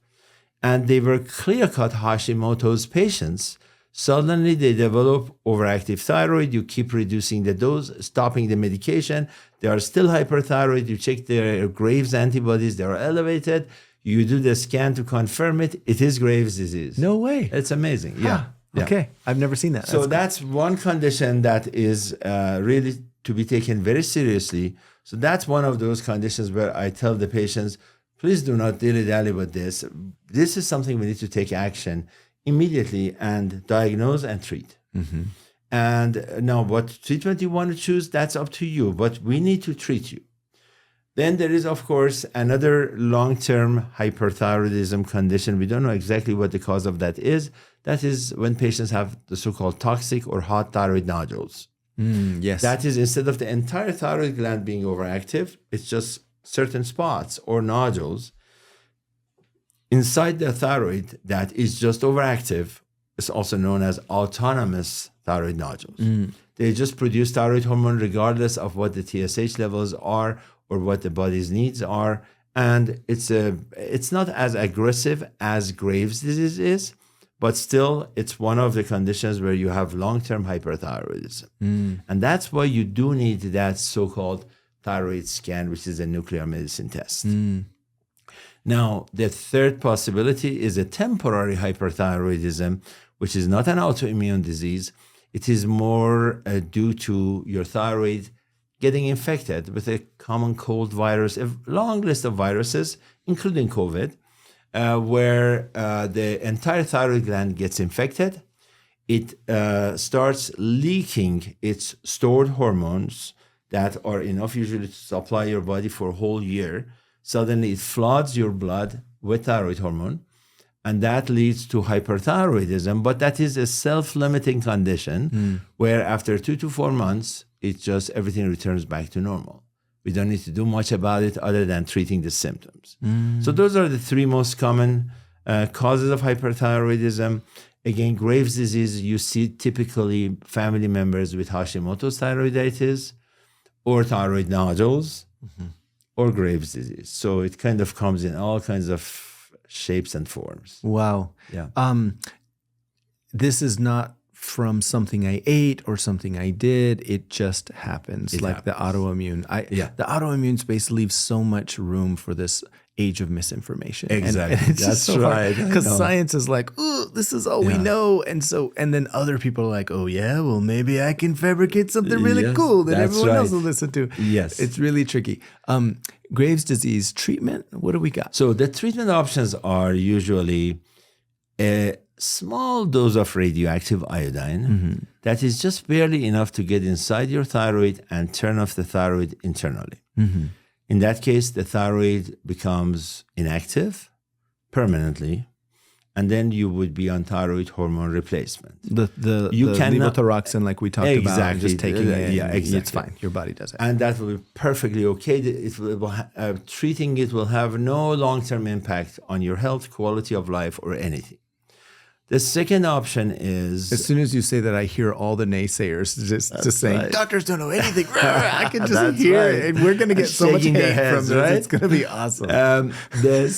and they were clear-cut Hashimoto's patients, suddenly they develop overactive thyroid. You keep reducing the dose, stopping the medication. They are still hyperthyroid. You check their Graves' antibodies. They are elevated. You do the scan to confirm it. It is Graves' disease. No way. It's amazing. Yeah. Okay. I've never seen that. So that's one condition that is really to be taken very seriously. So that's one of those conditions where I tell the patients, please do not dilly-dally with this. This is something we need to take action immediately and diagnose and treat. Mm-hmm. And now what treatment you want to choose, that's up to you, but we need to treat you. Then there is, of course, another long-term hyperthyroidism condition. We don't know exactly what the cause of that is. That is when patients have the so-called toxic or hot thyroid nodules. Yes. That is, instead of the entire thyroid gland being overactive, it's just certain spots or nodules inside the thyroid that is just overactive. It's also known as autonomous thyroid nodules. They just produce thyroid hormone regardless of what the TSH levels are or what the body's needs are. And it's not as aggressive as Graves' disease is, but still it's one of the conditions where you have long-term hyperthyroidism. And that's why you do need that so-called thyroid scan, which is a nuclear medicine test. Now, the third possibility is a temporary hyperthyroidism, which is not an autoimmune disease. It is more due to your thyroid getting infected with a common cold virus, a long list of viruses, including COVID. where the entire thyroid gland gets infected. It starts leaking its stored hormones that are enough usually to supply your body for a whole year. Suddenly it floods your blood with thyroid hormone, and that leads to hyperthyroidism. But that is a self-limiting condition where after 2 to 4 months, everything returns back to normal. We don't need to do much about it other than treating the symptoms. So those are the 3 most common causes of hyperthyroidism. Again, Graves' disease, you see typically family members with Hashimoto's thyroiditis or thyroid nodules or Graves' disease. So it kind of comes in all kinds of shapes and forms. Wow. Yeah. This is not from something I ate or something I did. It just happens. The autoimmune. The autoimmune space leaves so much room for this age of misinformation. Exactly. And it's That's just so right. Because science is like, oh, this is all we know. And then other people are like, oh yeah, well maybe I can fabricate something really cool that everyone else will listen to. Yes. It's really tricky. Graves' disease treatment, what do we got? So the treatment options are usually a small dose of radioactive iodine that is just barely enough to get inside your thyroid and turn off the thyroid internally. In that case, the thyroid becomes inactive permanently, and then you would be on thyroid hormone replacement. The levothyroxine, like we talked about, just taking it. Yeah, exactly. It's fine. Your body does it. And that will be perfectly okay. Treating it will have no long-term impact on your health, quality of life, or anything. The second option is... As soon as you say that, I hear all the naysayers just saying, doctors don't know anything. I can just hear it. And we're going to get so much hate from this. Right? It's going to be awesome. The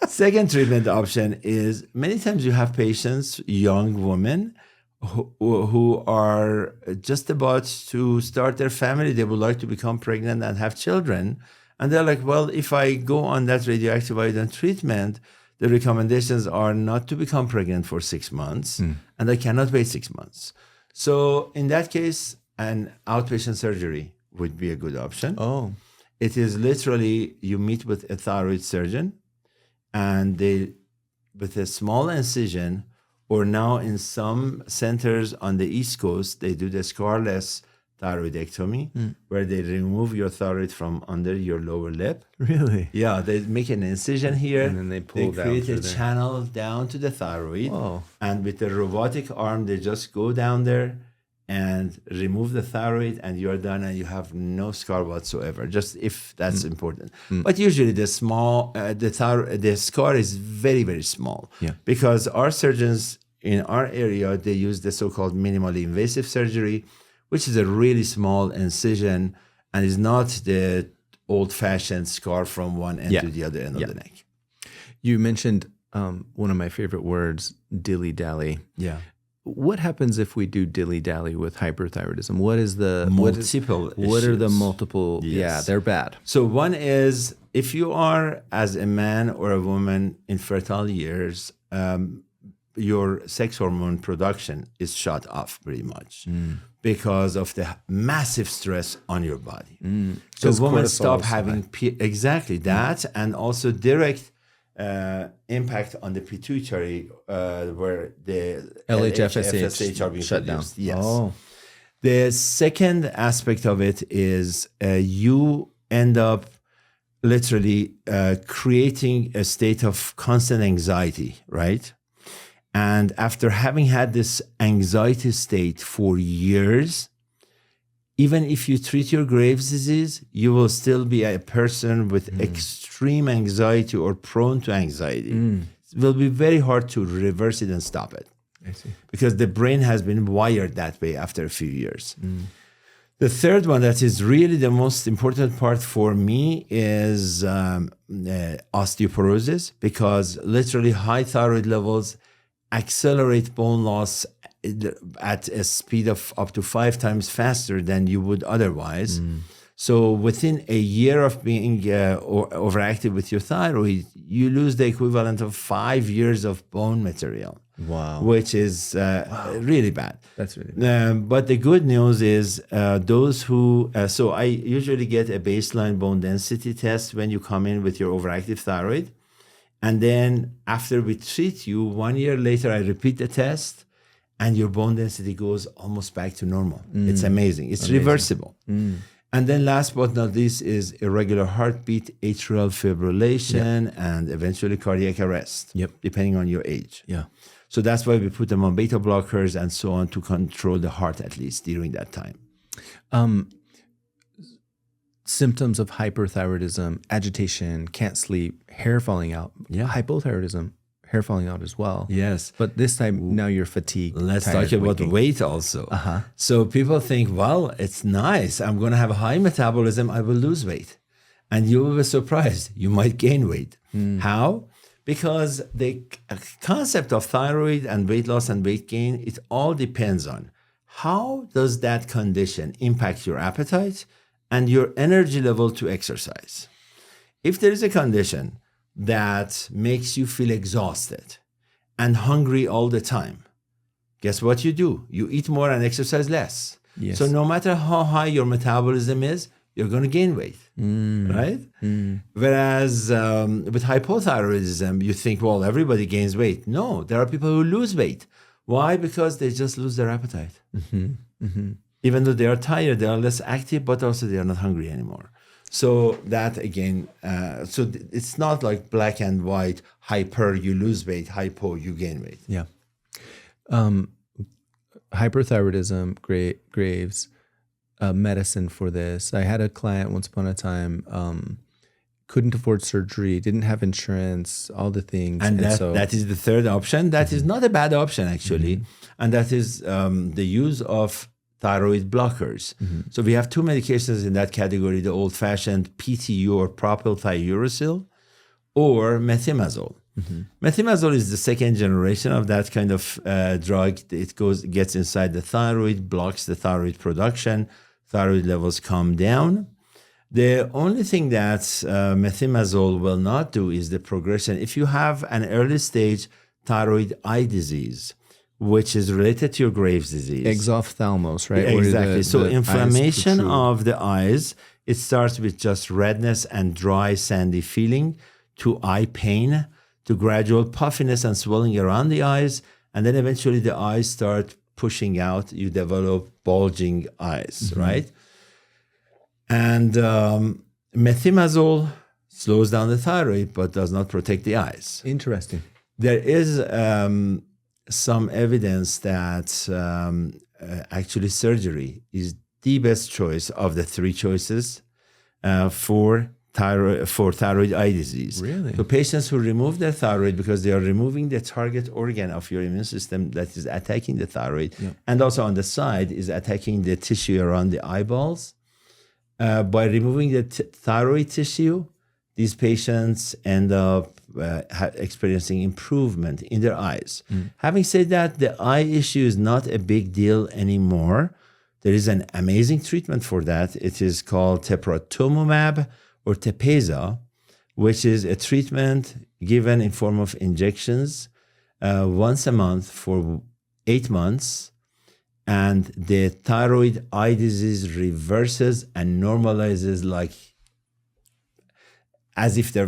second treatment option is many times you have patients, young women, who are just about to start their family. They would like to become pregnant and have children. And they're like, well, if I go on that radioactive iodine treatment, the recommendations are not to become pregnant for 6 months, and I cannot wait 6 months. So in that case, an outpatient surgery would be a good option. Oh. It is literally, you meet with a thyroid surgeon, and they, with a small incision, or now in some centers on the East Coast, they do the scarless thyroidectomy, where they remove your thyroid from under your lower lip. Really? Yeah, they make an incision here, and then they create a channel down to the thyroid. Whoa. And with the robotic arm, they just go down there and remove the thyroid, and you're done, and you have no scar whatsoever, just if that's important. But usually the scar is very, very small, because our surgeons in our area, they use the so-called minimally invasive surgery, which is a really small incision and is not the old-fashioned scar from one end to the other end of the neck. You mentioned one of my favorite words, dilly-dally. Yeah. What happens if we do dilly-dally with hyperthyroidism? What is the multiple issues? What are the multiple? Yes. Yeah, they're bad. So one is, if you are, as a man or a woman in fertile years, your sex hormone production is shut off pretty much because of the massive stress on your body. So women stop having exactly that, and also direct impact on the pituitary, where the LH-FSH are being shut down. Yes. Oh. The second aspect of it is you end up literally creating a state of constant anxiety, right? And after having had this anxiety state for years, even if you treat your Graves' disease, you will still be a person with extreme anxiety or prone to anxiety. It will be very hard to reverse it and stop it. I see. Because the brain has been wired that way after a few years. The third one that is really the most important part for me is osteoporosis, because literally high thyroid levels accelerate bone loss at a speed of up to 5 times faster than you would otherwise. So within a year of being overactive with your thyroid, you lose the equivalent of 5 years of bone material. Wow. Which is really bad. That's really bad. But the good news is those who, so I usually get a baseline bone density test when you come in with your overactive thyroid. And then after we treat you, 1 year later, I repeat the test, and your bone density goes almost back to normal. It's amazing. It's reversible. And then last but not least is irregular heartbeat, atrial fibrillation, and eventually cardiac arrest, depending on your age. So that's why we put them on beta blockers and so on to control the heart at least during that time. Symptoms of hyperthyroidism, agitation, can't sleep, hair falling out. Hypothyroidism, hair falling out as well. Yes. But this time now you're fatigued. Let's talk about weight also. So people think, well, it's nice. I'm going to have a high metabolism. I will lose weight. And you will be surprised. You might gain weight. How? Because the concept of thyroid and weight loss and weight gain, it all depends on how does that condition impact your appetite and your energy level to exercise. If there is a condition that makes you feel exhausted and hungry all the time, guess what you do? You eat more and exercise less. So no matter how high your metabolism is, you're going to gain weight, right? Whereas with hypothyroidism, you think, well, everybody gains weight. No, there are people who lose weight. Why? Because they just lose their appetite. Even though they are tired, they are less active, but also they are not hungry anymore. So that again, it's not like black and white, hyper, you lose weight, hypo, you gain weight. Hyperthyroidism, Graves, medicine for this. I had a client once upon a time, couldn't afford surgery, didn't have insurance, all the things. And that is the third option. That is not a bad option, actually. And that is the use of thyroid blockers. So we have two medications in that category, the old-fashioned PTU or propylthiouracil or methimazole. Methimazole is the second generation of that kind of drug. It gets inside the thyroid, blocks the thyroid production, thyroid levels come down. The only thing that methimazole will not do is the progression. If you have an early stage thyroid eye disease, which is related to your Graves' disease. Exophthalmos, right? Exactly. So inflammation of the eyes, it starts with just redness and dry, sandy feeling, to eye pain, to gradual puffiness and swelling around the eyes, and then eventually the eyes start pushing out. You develop bulging eyes, right? And methimazole slows down the thyroid, but does not protect the eyes. Interesting. There is some evidence that actually surgery is the best choice of the three choices for thyroid eye disease. Really? So patients who remove their thyroid because they are removing the target organ of your immune system that is attacking the thyroid, and also on the side is attacking the tissue around the eyeballs. By removing the thyroid tissue, these patients end up experiencing improvement in their eyes. Having said that, the eye issue is not a big deal anymore. There is an amazing treatment for that. It is called teprotumumab or Tepeza, which is a treatment given in form of injections once a month for 8 months. And the thyroid eye disease reverses and normalizes like as if there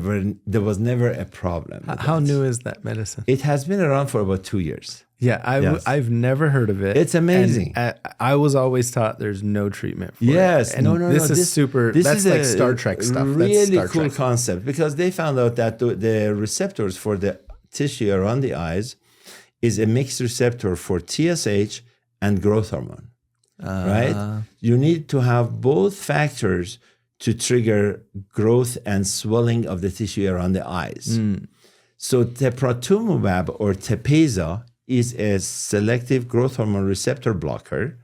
was never a problem. How new is that medicine? It has been around for about 2 years. Yeah, I've never heard of it. It's amazing. And I was always taught there's no treatment for it. Yes, And this is super. That's like Star Trek stuff. Really that's cool concept because they found out that the receptors for the tissue around the eyes is a mixed receptor for TSH and growth hormone. Right? You need to have both factors to trigger growth and swelling of the tissue around the eyes. So teprotumumab or Tepeza is a selective growth hormone receptor blocker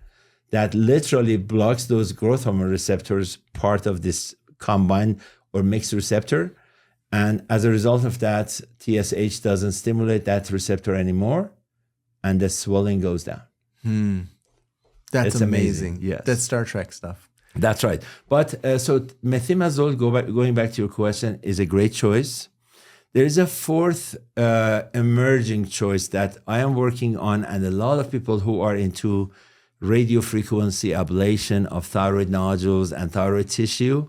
that literally blocks those growth hormone receptors, part of this combined or mixed receptor. And as a result of that, TSH doesn't stimulate that receptor anymore, and the swelling goes down. That's amazing. Yes. That's Star Trek stuff. That's right. But so methimazole, going back to your question, is a great choice. There is a fourth emerging choice that I am working on, and a lot of people who are into radiofrequency ablation of thyroid nodules and thyroid tissue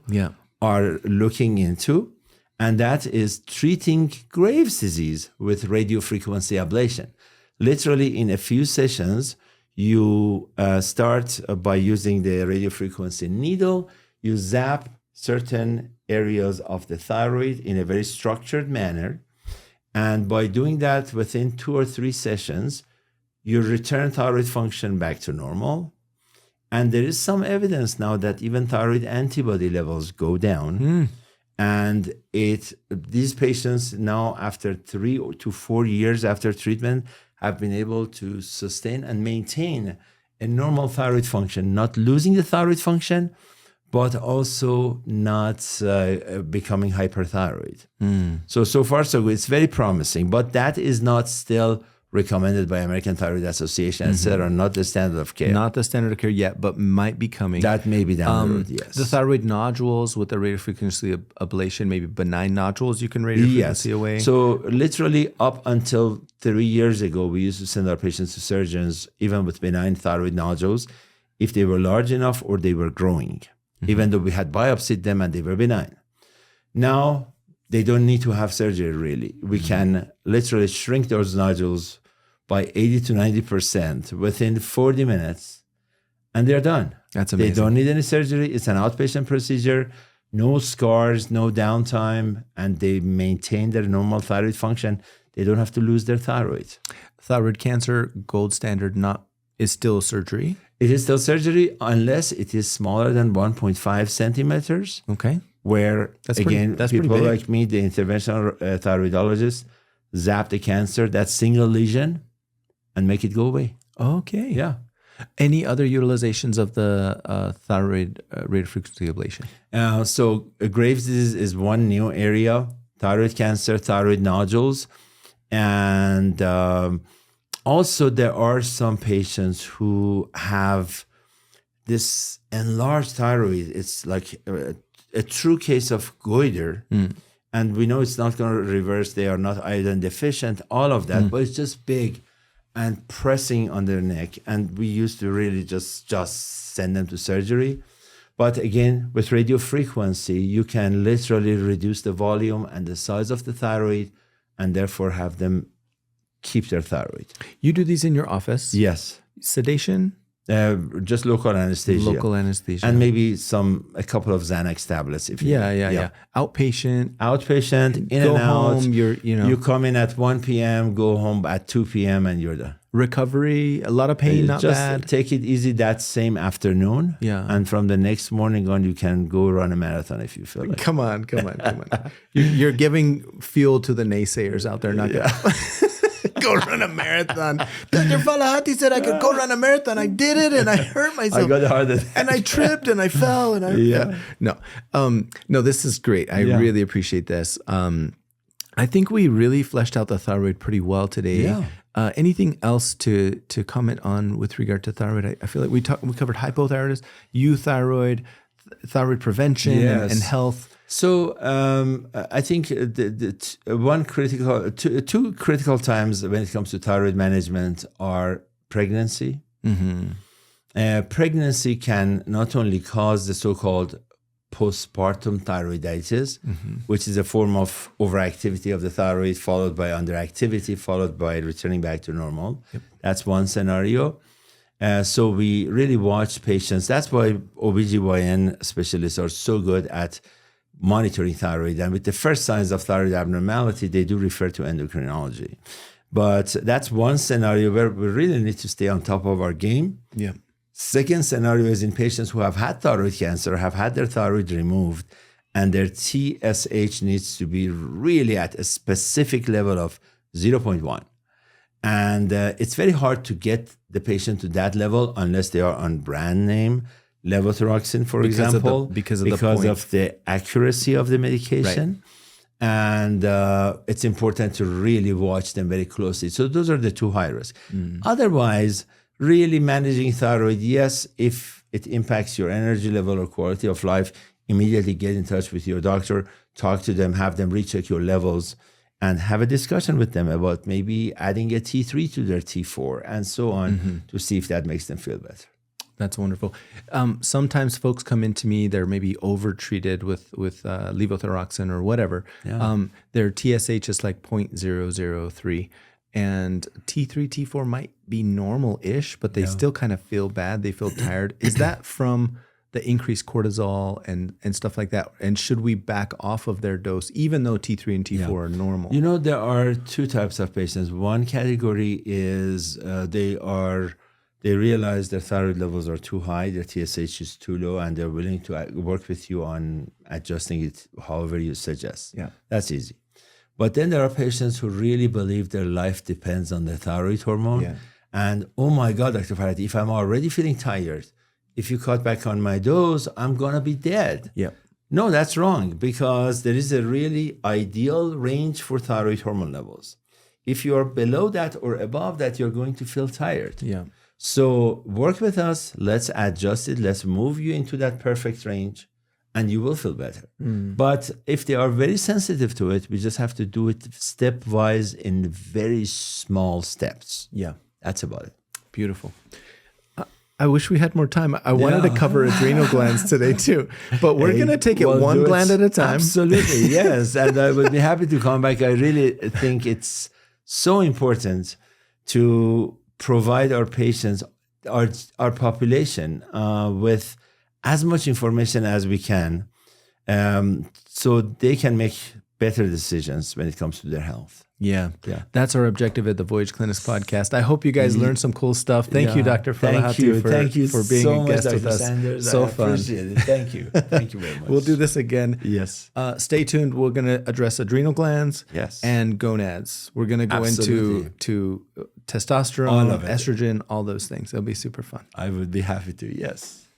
are looking into. and that is treating Graves' disease with radiofrequency ablation. Literally, in a few sessions, you start by using the radiofrequency needle. You zap certain areas of the thyroid in a very structured manner. And by doing that within 2 or 3 sessions, you return thyroid function back to normal. And there is some evidence now that even thyroid antibody levels go down. And these patients now, after 3 to 4 years after treatment, have been able to sustain and maintain a normal thyroid function, not losing the thyroid function, but also not becoming hyperthyroid. So far, so good. It's very promising, but that is not still recommended by American Thyroid Association, etc., not the standard of care. Not the standard of care yet, but might be coming. That may be down the road, yes. The thyroid nodules with the radiofrequency ablation, maybe benign nodules you can radiofrequency away. So literally up until 3 years ago, we used to send our patients to surgeons, even with benign thyroid nodules, if they were large enough or they were growing, even though we had biopsied them and they were benign. Now, they don't need to have surgery, really. We can literally shrink those nodules by 80 to 90% within 40 minutes, and they're done. That's amazing. They don't need any surgery. It's an outpatient procedure, no scars, no downtime, and they maintain their normal thyroid function. They don't have to lose their thyroid. Thyroid cancer, gold standard, is still surgery? It is still surgery unless it is smaller than 1.5 centimeters. Okay. Where, that's people like me, the interventional thyroidologist, zap the cancer, that single lesion, and make it go away. Okay. Yeah. Any other utilizations of the thyroid radiofrequency ablation? So Graves' disease is one new area, thyroid cancer, thyroid nodules. And also there are some patients who have this enlarged thyroid. It's like a true case of goiter. And we know it's not going to reverse. They are not iodine deficient, all of that, but it's just big and pressing on their neck. And we used to really just send them to surgery. But again, with radiofrequency, you can literally reduce the volume and the size of the thyroid and therefore have them keep their thyroid. You do these in your office? Yes. Sedation? Just local anesthesia. Local anesthesia. And maybe a couple of Xanax tablets. If you Yeah. Outpatient, in and out. Home, you come in at 1 p.m., go home at 2 p.m., and you're done. Recovery, a lot of pain, not bad. Just take it easy that same afternoon. Yeah. And from the next morning on, you can go run a marathon if you feel like. Come on. You're giving fuel to the naysayers out there. Not go run a marathon. Dr. Falahati said I could go run a marathon. I did it, and I hurt myself. I got a heart attack. And I tripped, and I fell, and No, this is great. I really appreciate this. I think we really fleshed out the thyroid pretty well today. Yeah. Anything else to comment on with regard to thyroid? I feel like we covered hypothyroidism, euthyroid, thyroid prevention, and health. So I think two critical times when it comes to thyroid management are pregnancy. Pregnancy can not only cause the so-called postpartum thyroiditis, which is a form of overactivity of the thyroid followed by underactivity, followed by returning back to normal. That's one scenario. So we really watch patients. That's why OBGYN specialists are so good at monitoring thyroid. And with the first signs of thyroid abnormality, they do refer to endocrinology. But that's one scenario where we really need to stay on top of our game. Yeah. Second scenario is in patients who have had thyroid cancer, have had their thyroid removed, and their TSH needs to be really at a specific level of 0.1. And it's very hard to get the patient to that level unless they are on brand name Levothyroxine, for example, because of the accuracy of the medication. Right. And it's important to really watch them very closely. So those are the two high risk. Otherwise, really managing thyroid, yes, if it impacts your energy level or quality of life, immediately get in touch with your doctor, talk to them, have them recheck your levels, and have a discussion with them about maybe adding a T3 to their T4 and so on to see if that makes them feel better. That's wonderful. Sometimes folks come into me, they're maybe over-treated with levothyroxine or whatever. Yeah. Their TSH is like 0.003. And T3, T4 might be normal-ish, but they still kind of feel bad. They feel tired. Is that from the increased cortisol and stuff like that? And should we back off of their dose, even though T3 and T4 are normal? You know, there are two types of patients. One category is they realize their thyroid levels are too high, their TSH is too low, and they're willing to work with you on adjusting it however you suggest. Yeah. That's easy. But then there are patients who really believe their life depends on the thyroid hormone. Yeah. And oh my God, Dr. Falahati, if I'm already feeling tired, if you cut back on my dose, I'm going to be dead. Yeah. No, that's wrong, because there is a really ideal range for thyroid hormone levels. If you are below that or above that, you're going to feel tired. Yeah. So work with us. Let's adjust it. Let's move you into that perfect range, and you will feel better. But if they are very sensitive to it, we just have to do it stepwise in very small steps. Yeah. That's about it. Beautiful. I wish we had more time. I wanted to cover adrenal glands today too, but we're going to take it one gland at a time. Absolutely, yes. And I would be happy to come back. I really think it's so important to provide our patients, our population, with as much information as we can, so they can make better decisions when it comes to their health. Yeah. That's our objective at the Voyage Clinics podcast. I hope you guys learned some cool stuff. Thank you, Dr. Falahati, for being so a guest much, with Dr. us. Sanders. So I fun. Appreciate it. Thank you. Thank you very much. We'll do this again. Yes. Stay tuned. We're going to address adrenal glands and gonads. We're going to go into testosterone, all of it. estrogen, all those things. It'll be super fun. I would be happy to. Yes.